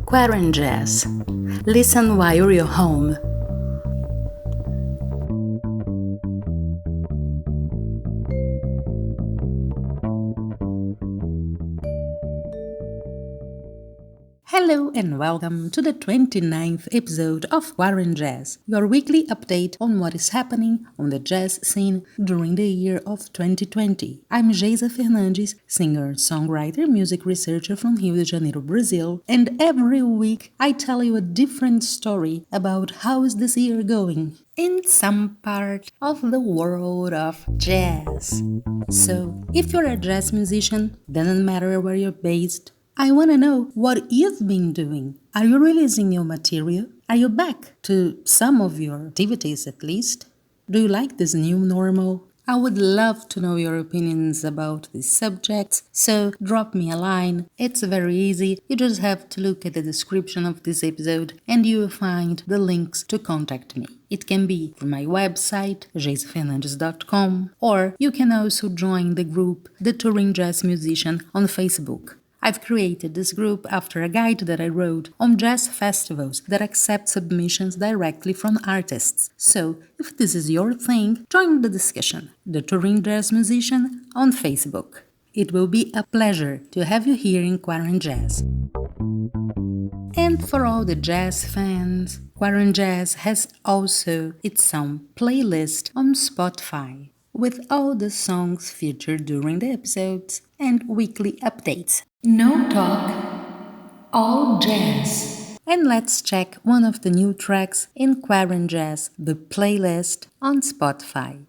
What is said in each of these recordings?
QuaranJazz. Listen while you're home. Hello and welcome to the 29th episode of QuaranJazz, your weekly update on what is happening on the jazz scene during the year of 2020. I'm Geisa Fernandes, singer, songwriter, music researcher from Rio de Janeiro, Brazil, and every week I tell you a different story about how is this year going in some part of the world of jazz. So, if you're a jazz musician, doesn't matter where you're based, I want to know what you've been doing. Are you releasing new material? Are you back to some of your activities at least? Do you like this new normal? I would love to know your opinions about these subjects, so drop me a line. It's very easy. You just have to look at the description of this episode and you will find the links to contact me. It can be from my website, geisafernandes.com, or you can also join the group The Touring Jazz Musician on Facebook. I've created this group after a guide that I wrote on jazz festivals that accept submissions directly from artists. So, if this is your thing, join the discussion, The Touring Jazz Musician, on Facebook. It will be a pleasure to have you here in QuaranJazz. And for all the jazz fans, QuaranJazz has also its own playlist on Spotify, with all the songs featured during the episodes and weekly updates. No talk, all jazz. And let's check one of the new tracks in QuaranJazz, the playlist on Spotify.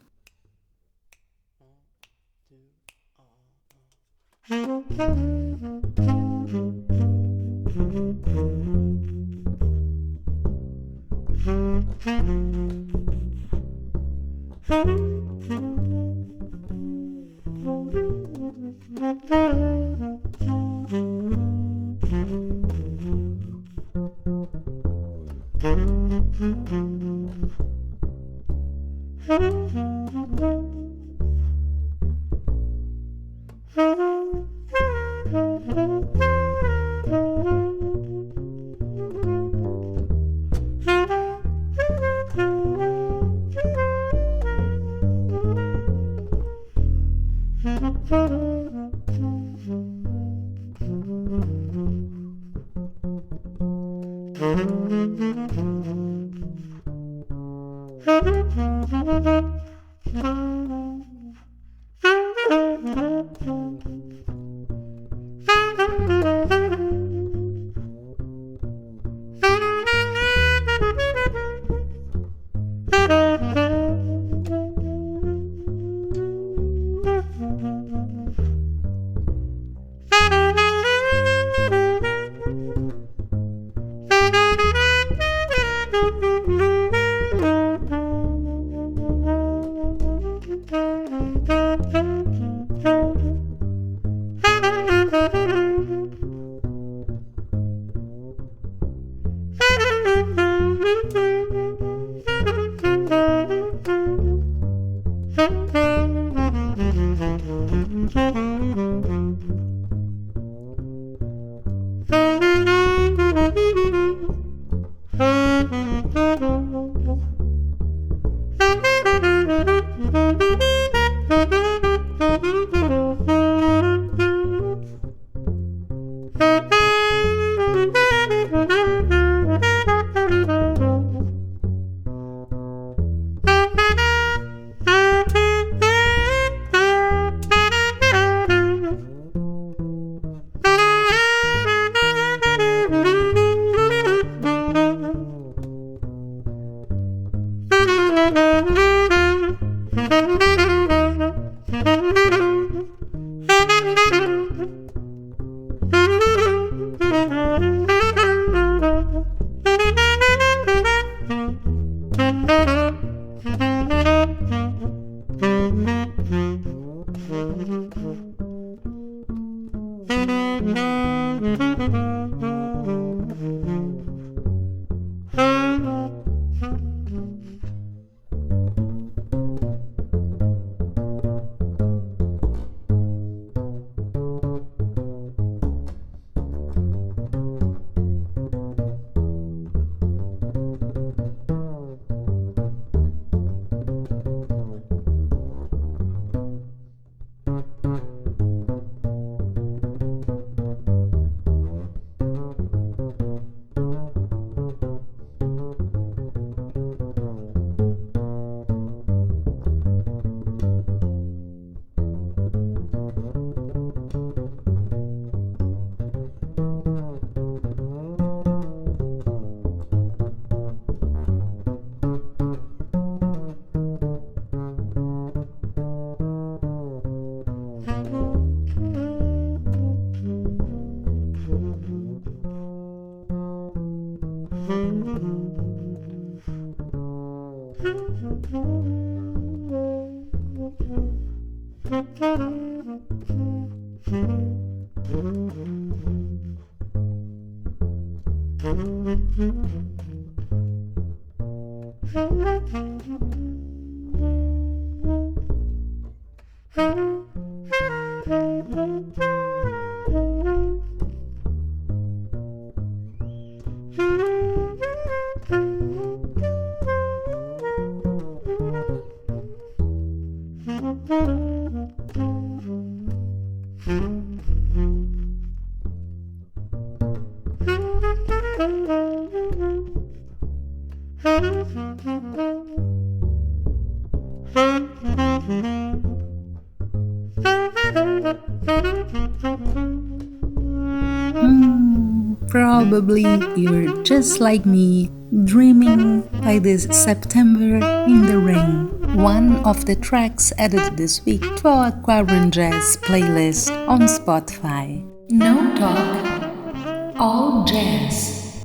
Probably you're just like me, dreaming by this September in the rain. One of the tracks added this week to our QuaranJazz playlist on Spotify. No talk, all jazz.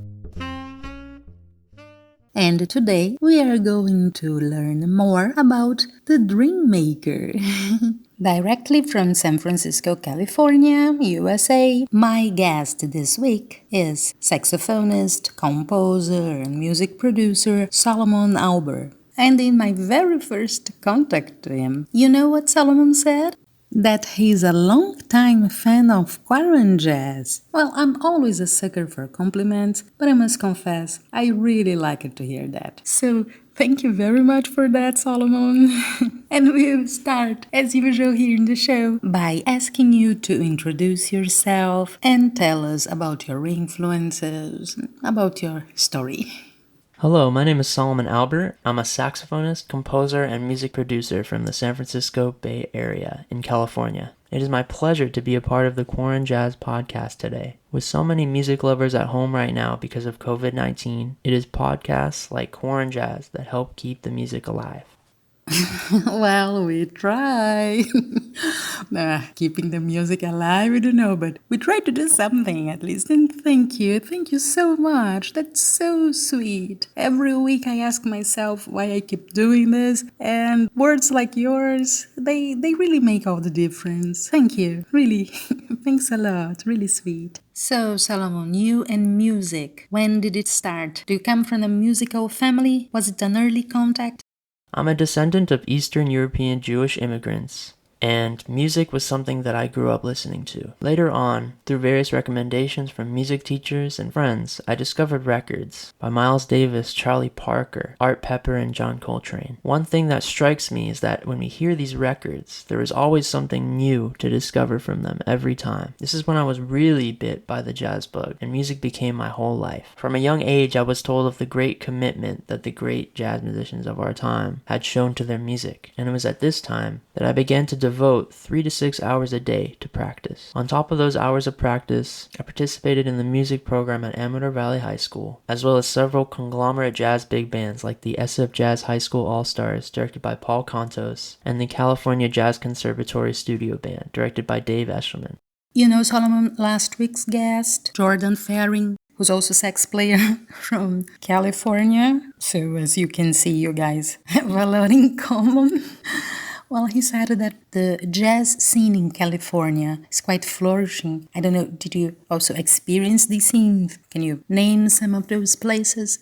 And today we are going to learn more about the Dream Maker. Directly from San Francisco, California, USA, my guest this week is saxophonist, composer, and music producer Solomon Alber. And in my very first contact to him, you know what Solomon said? That he's a long-time fan of QuaranJazz. Well, I'm always a sucker for compliments, but I must confess, I really like it to hear that. So, thank you very much for that, Solomon. And we'll start, as usual here in the show, by asking you to introduce yourself and tell us about your influences, about your story. Hello, my name is Solomon Alber. I'm a saxophonist, composer, and music producer from the San Francisco Bay Area in California. It is my pleasure to be a part of the QuaranJazz podcast today. With so many music lovers at home right now because of COVID-19, it is podcasts like QuaranJazz that help keep the music alive. Well, we try. Keeping the music alive, I don't know, but we try to do something at least. And thank you so much. That's so sweet. Every week I ask myself why I keep doing this, and words like yours, they really make all the difference. Thank you, really. Thanks a lot, really sweet. So, Solomon, you and music, when did it start? Do you come from a musical family? Was it an early contact? I'm a descendant of Eastern European Jewish immigrants, and music was something that I grew up listening to. Later on, through various recommendations from music teachers and friends, I discovered records by Miles Davis, Charlie Parker, Art Pepper, and John Coltrane. One thing that strikes me is that when we hear these records, there is always something new to discover from them every time. This is when I was really bit by the jazz bug, and music became my whole life. From a young age, I was told of the great commitment that the great jazz musicians of our time had shown to their music, and it was at this time that I began to devote 3 to 6 hours a day to practice. On top of those hours of practice, I participated in the music program at Amador Valley High School, as well as several conglomerate jazz big bands like the SF Jazz High School All-Stars, directed by Paul Contos, and the California Jazz Conservatory Studio Band, directed by Dave Eshelman. You know, Solomon, last week's guest, Jordan Faring, who's also a sax player from California. So as you can see, you guys have a lot in common. Well, he said that the jazz scene in California is quite flourishing. I don't know, did you also experience these scenes? Can you name some of those places?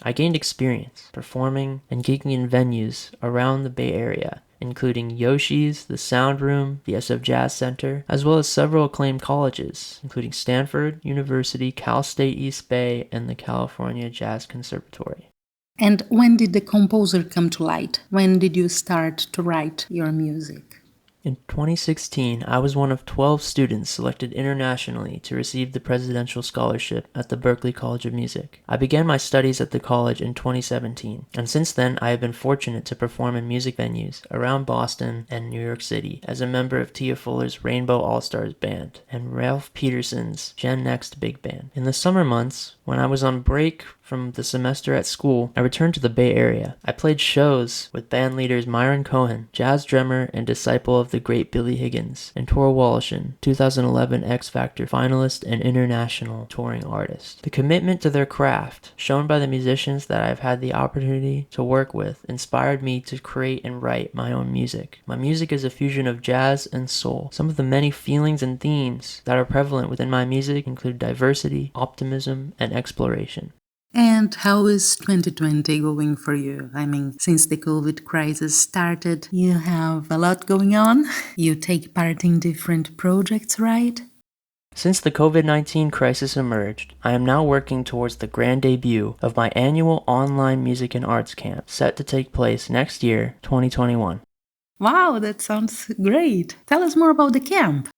I gained experience performing and gigging in venues around the Bay Area, including Yoshi's, the Sound Room, the SF Jazz Center, as well as several acclaimed colleges, including Stanford University, Cal State East Bay, and the California Jazz Conservatory. And when did the composer come to light? When did you start to write your music? In 2016, I was one of 12 students selected internationally to receive the Presidential Scholarship at the Berklee College of Music. I began my studies at the college in 2017, and since then I have been fortunate to perform in music venues around Boston and New York City as a member of Tia Fuller's Rainbow All-Stars Band and Ralph Peterson's Gen Next Big Band. In the summer months, when I was on break from the semester at school, I returned to the Bay Area. I played shows with band leaders Myron Cohen, jazz drummer and disciple of the the great Billy Higgins, and Tora Wallachin, 2011 X Factor finalist and international touring artist. The commitment to their craft, shown by the musicians that I've had the opportunity to work with, inspired me to create and write my own music. My music is a fusion of jazz and soul. Some of the many feelings and themes that are prevalent within my music include diversity, optimism, and exploration. And how is 2020 going for you? I mean, since the COVID crisis started, you have a lot going on. You take part in different projects, right? Since the COVID-19 crisis emerged, I am now working towards the grand debut of my annual online music and arts camp, set to take place next year, 2021. Wow, that sounds great. Tell us more about the camp.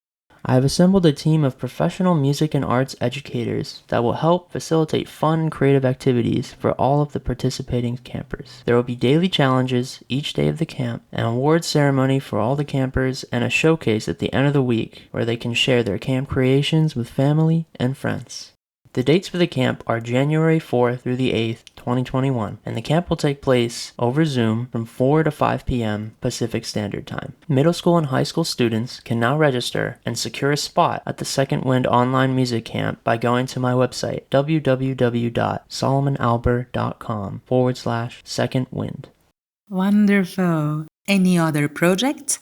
I have assembled a team of professional music and arts educators that will help facilitate fun and creative activities for all of the participating campers. There will be daily challenges each day of the camp, an awards ceremony for all the campers, and a showcase at the end of the week where they can share their camp creations with family and friends. The dates for the camp are January 4th through the 8th, 2021, and the camp will take place over Zoom from 4 to 5 p.m. Pacific Standard Time. Middle school and high school students can now register and secure a spot at the Second Wind Online Music Camp by going to my website, www.solomonalber.com/secondwind. Wonderful. Any other projects?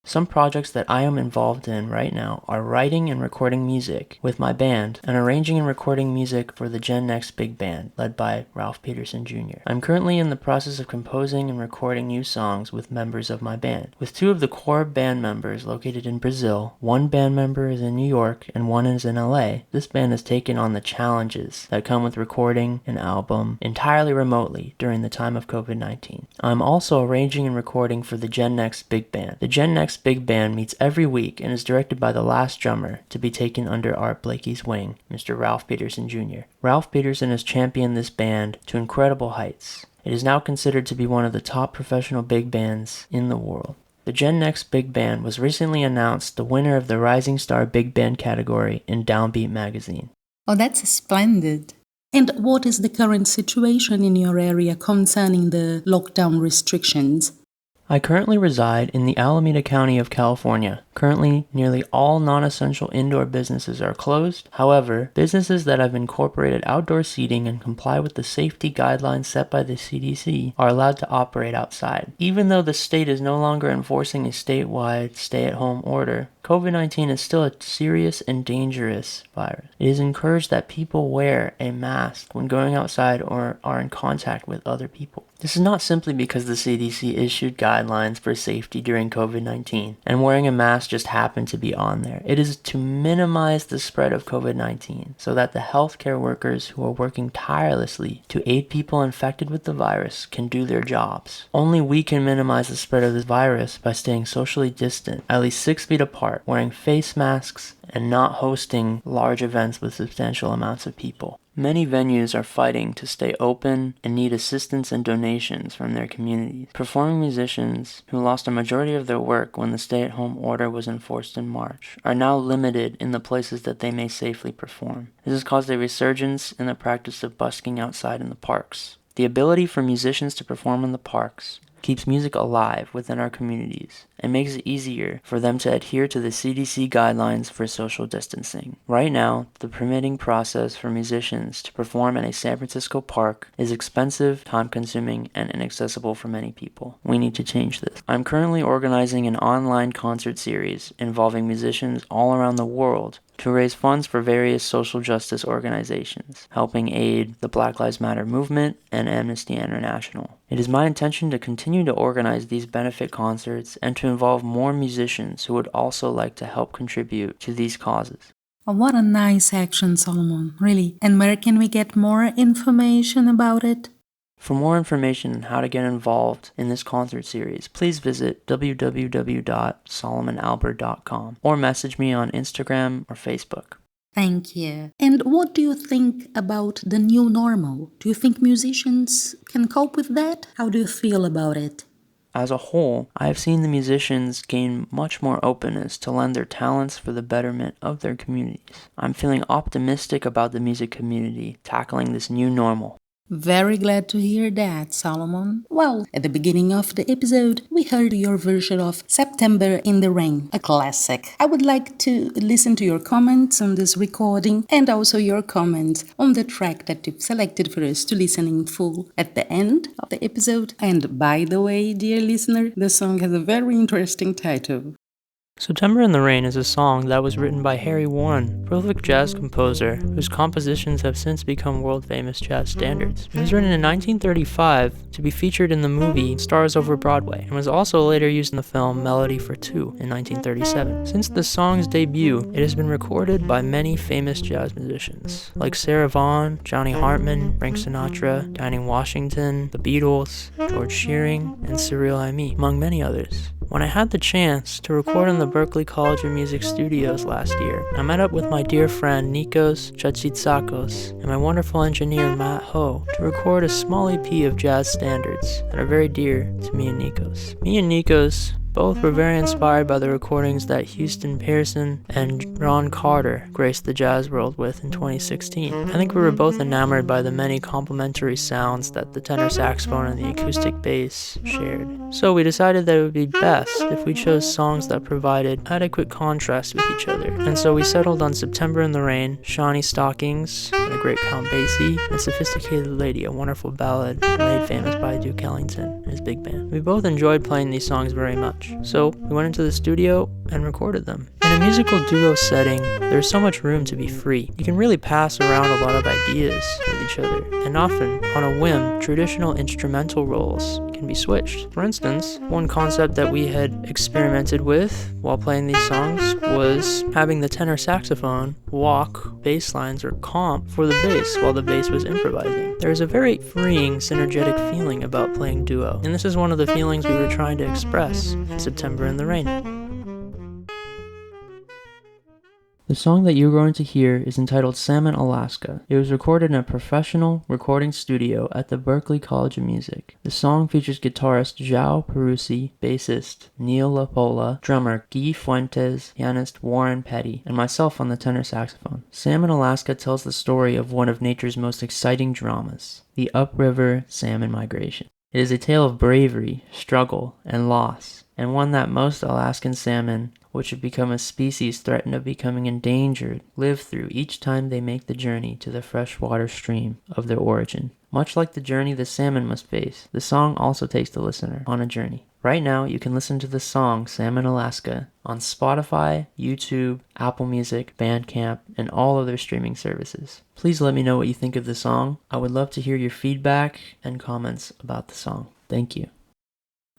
Some projects that I am involved in right now are writing and recording music with my band and arranging and recording music for the Gen Next Big Band, led by Ralph Peterson Jr. I'm currently in the process of composing and recording new songs with members of my band. With two of the core band members located in Brazil, one band member is in New York and one is in LA, this band has taken on the challenges that come with recording an album entirely remotely during the time of COVID-19. I'm also arranging and recording for the Gen Next Big Band. The Gen Next Big Band meets every week and is directed by the last drummer to be taken under Art Blakey's wing, Mr. Ralph Peterson Jr. Ralph Peterson has championed this band to incredible heights. It is now considered to be one of the top professional big bands in the world. The Gen Next Big Band was recently announced the winner of the Rising Star Big Band category in Downbeat magazine. Oh, that's splendid. And what is the current situation in your area concerning the lockdown restrictions? I currently reside in the Alameda County of California. Currently, nearly all non-essential indoor businesses are closed. However, businesses that have incorporated outdoor seating and comply with the safety guidelines set by the CDC are allowed to operate outside. Even though the state is no longer enforcing a statewide stay-at-home order, COVID-19 is still a serious and dangerous virus. It is encouraged that people wear a mask when going outside or are in contact with other people. This is not simply because the CDC issued guidelines for safety during COVID-19, and wearing a mask just happened to be on there. It is to minimize the spread of COVID-19 so that the healthcare workers who are working tirelessly to aid people infected with the virus can do their jobs. Only we can minimize the spread of this virus by staying socially distant, at least 6 feet apart, wearing face masks, and not hosting large events with substantial amounts of people. Many venues are fighting to stay open and need assistance and donations from their communities. Performing musicians, who lost a majority of their work when the stay-at-home order was enforced in March, are now limited in the places that they may safely perform. This has caused a resurgence in the practice of busking outside in the parks. The ability for musicians to perform in the parks keeps music alive within our communities and makes it easier for them to adhere to the CDC guidelines for social distancing. Right now, the permitting process for musicians to perform in a San Francisco park is expensive, time-consuming, and inaccessible for many people. We need to change this. I'm currently organizing an online concert series involving musicians all around the world to raise funds for various social justice organizations, helping aid the Black Lives Matter movement and Amnesty International. It is my intention to continue to organize these benefit concerts and to involve more musicians who would also like to help contribute to these causes. Oh, what a nice action, Solomon, really. And where can we get more information about it? For more information on how to get involved in this concert series, please visit www.solomonalber.com or message me on Instagram or Facebook. Thank you. And what do you think about the new normal? Do you think musicians can cope with that? How do you feel about it? As a whole, I have seen the musicians gain much more openness to lend their talents for the betterment of their communities. I'm feeling optimistic about the music community tackling this new normal. Very glad to hear that, Solomon. Well, at the beginning of the episode, we heard your version of September in the Rain, a classic. I would like to listen to your comments on this recording and also your comments on the track that you've selected for us to listen in full at the end of the episode. And by the way, dear listener, the song has a very interesting title. September in the Rain is a song that was written by Harry Warren, prolific jazz composer whose compositions have since become world-famous jazz standards. It was written in 1935 to be featured in the movie Stars Over Broadway, and was also later used in the film Melody for Two in 1937. Since the song's debut, it has been recorded by many famous jazz musicians, like Sarah Vaughan, Johnny Hartman, Frank Sinatra, Dinah Washington, the Beatles, George Shearing, and Cyril Aimee, among many others. When I had the chance to record in the Berklee College of Music studios last year, I met up with my dear friend Nikos Chatsitsakos and my wonderful engineer Matt Ho to record a small EP of jazz standards that are very dear to me and Nikos. Me and Nikos both were very inspired by the recordings that Houston Pearson and Ron Carter graced the jazz world with in 2016. I think we were both enamored by the many complementary sounds that the tenor saxophone and the acoustic bass shared. So we decided that it would be best if we chose songs that provided adequate contrast with each other. And so we settled on September in the Rain, Shawnee Stockings, by the great Count Basie, and Sophisticated Lady, a wonderful ballad made famous by Duke Ellington and his big band. We both enjoyed playing these songs very much. So we went into the studio and recorded them. In a musical duo setting, there's so much room to be free. You can really pass around a lot of ideas with each other, and often, on a whim, traditional instrumental roles can be switched. For instance, one concept that we had experimented with while playing these songs was having the tenor saxophone walk bass lines or comp for the bass while the bass was improvising. There's a very freeing, synergetic feeling about playing duo, and this is one of the feelings we were trying to express in September in the Rain. The song that you're going to hear is entitled Salmon, Alaska. It was recorded in a professional recording studio at the Berklee College of Music. The song features guitarist João Perusi, bassist Neil LaPola, drummer Guy Fuentes, pianist Warren Petty, and myself on the tenor saxophone. Salmon, Alaska tells the story of one of nature's most exciting dramas, the upriver salmon migration. It is a tale of bravery, struggle, and loss, and one that most Alaskan salmon, which have become a species threatened of becoming endangered, live through each time they make the journey to the freshwater stream of their origin. Much like the journey the salmon must face, the song also takes the listener on a journey. Right now, you can listen to the song Salmon, Alaska on Spotify, YouTube, Apple Music, Bandcamp, and all other streaming services. Please let me know what you think of the song. I would love to hear your feedback and comments about the song. Thank you.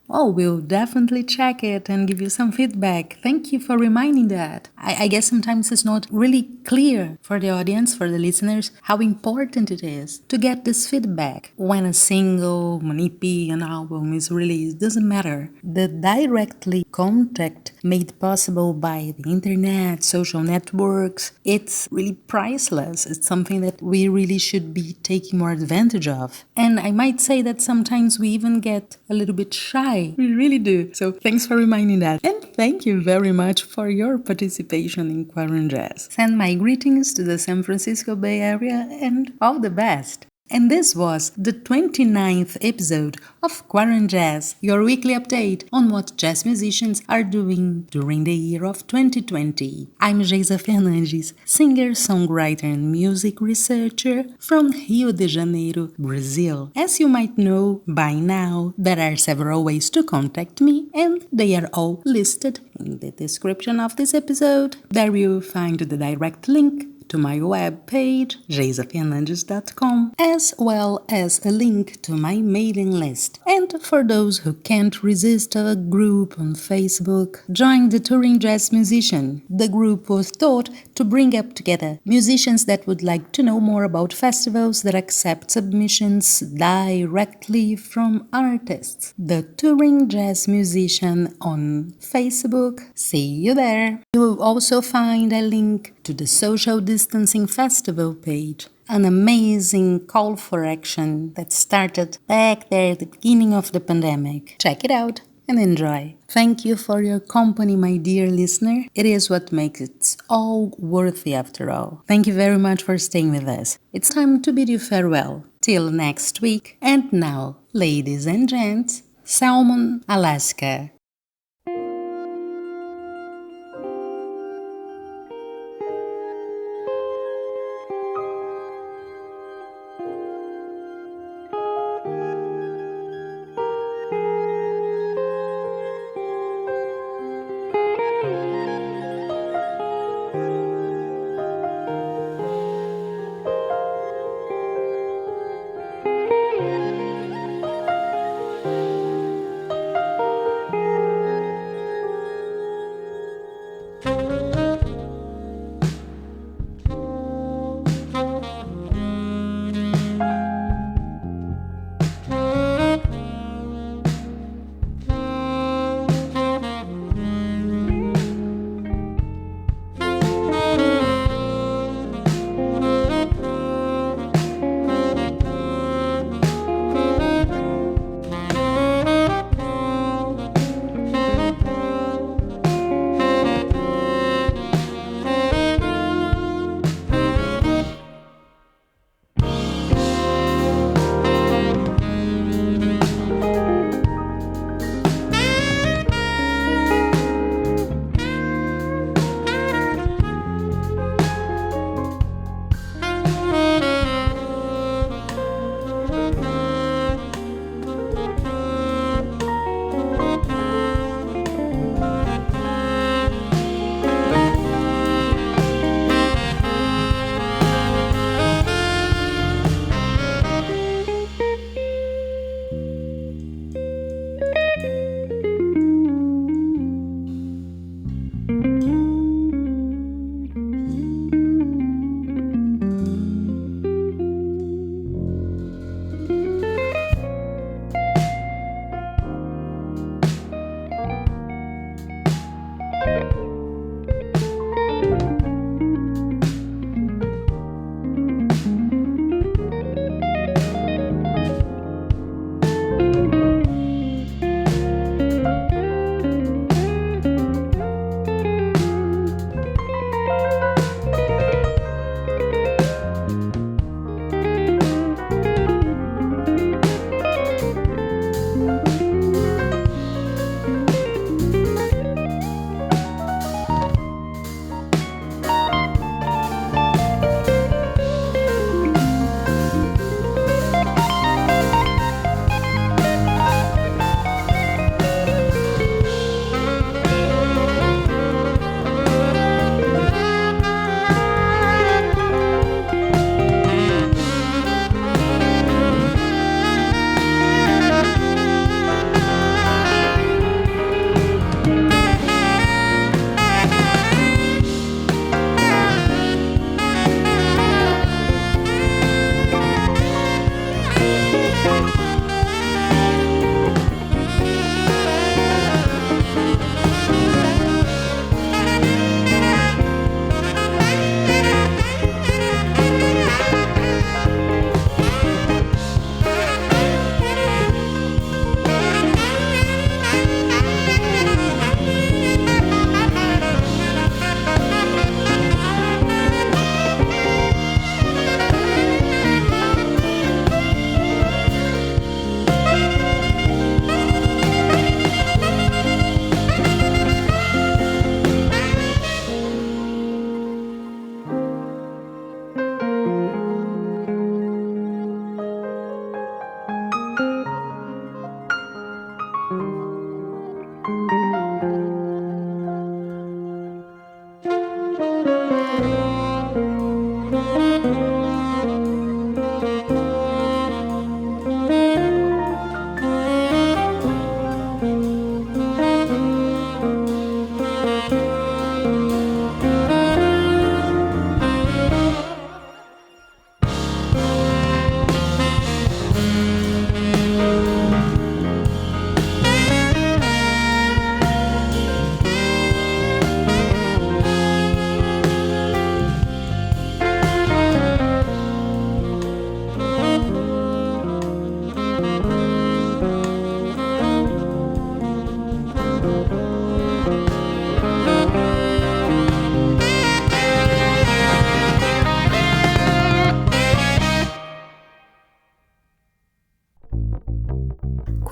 Oh, we'll definitely check it and give you some feedback. Thank you for reminding that. I guess sometimes it's not really clear for the audience, for the listeners, how important it is to get this feedback. When a single, an EP, an album is released, doesn't matter. The directly contact made possible by the internet, social networks, it's really priceless. It's something that we really should be taking more advantage of. And I might say that sometimes we even get a little bit shy. We really do. So thanks for reminding that. And thank you very much for your participation in QuaranJazz. Send my greetings to the San Francisco Bay Area and all the best. And this was the 29th episode of QuaranJazz, your weekly update on what jazz musicians are doing during the year of 2020. I'm Geisa Fernandes, singer, songwriter and music researcher from Rio de Janeiro, Brazil. As you might know by now, there are several ways to contact me, and they are all listed in the description of this episode. There you'll find the direct link to my webpage, geisafernandes.com, as well as a link to my mailing list. And for those who can't resist a group on Facebook, join the Touring Jazz Musician. The group was thought to bring up together musicians that would like to know more about festivals that accept submissions directly from artists. The Touring Jazz Musician on Facebook. See you there. You will also find a link to the Social Distancing Festival page, an amazing call for action that started back there at the beginning of the pandemic. Check it out and enjoy. Thank you for your company, my dear listener. It is what makes it all worthy after all. Thank you very much for staying with us. It's time to bid you farewell. Till next week, and now, ladies and gents, Salmon, Alaska.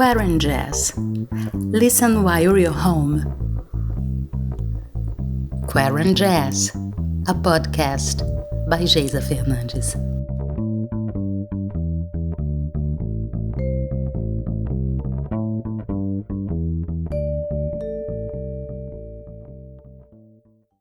QuaranJazz. Listen while you're home. QuaranJazz, a podcast by Geisa Fernandes.